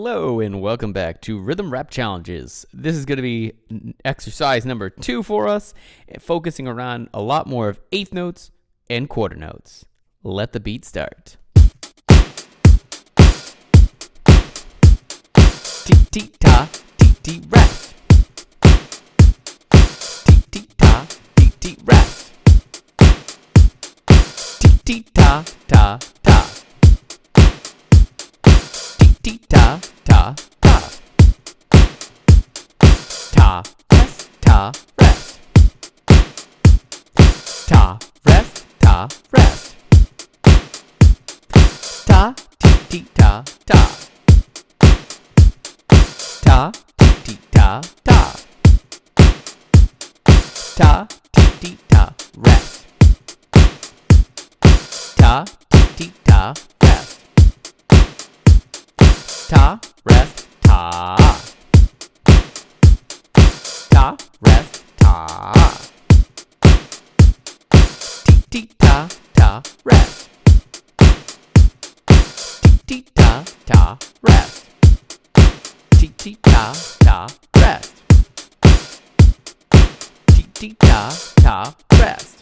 Hello and welcome back to Rhythm Rap Challenges. This is going to be exercise number 2 for us, focusing around a lot more of eighth notes and quarter notes. Let the beat start. Ti-ti-ta, ti-ti rest. Ti-ti-ta, ti-ti rest. Ti-ti-ta, ta, ta. Ti-ta, ta, ta. Ta, rest, ta, rest. Ta, rest, ta, rest. Ta, ti-ti-ta, ta. Ta, ti-ti-ta, ta. Ta, ti-ti-ta, rest. Ta, ti-ti-ta, rest. Ta, rest, ta. Ta, rest, ta. Ti-ti-ta, ta, rest. Ti-ti-ta, ta, rest. Ti-ti-ta, ta, rest. Ti-ti-ta, ta, rest.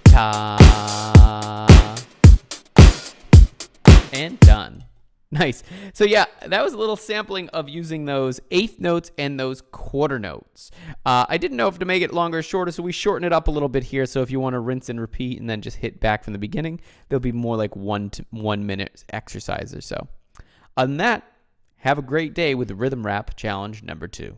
Ta. And done. Nice. So yeah, that was a little sampling of using those eighth notes and those quarter notes. I didn't know if to make it longer or shorter, so we shorten it up a little bit here. So if you want to rinse and repeat and then just hit back from the beginning, there'll be more like 1 minute exercise or so. Other than that, have a great day with the Rhythm Rap Challenge number 2.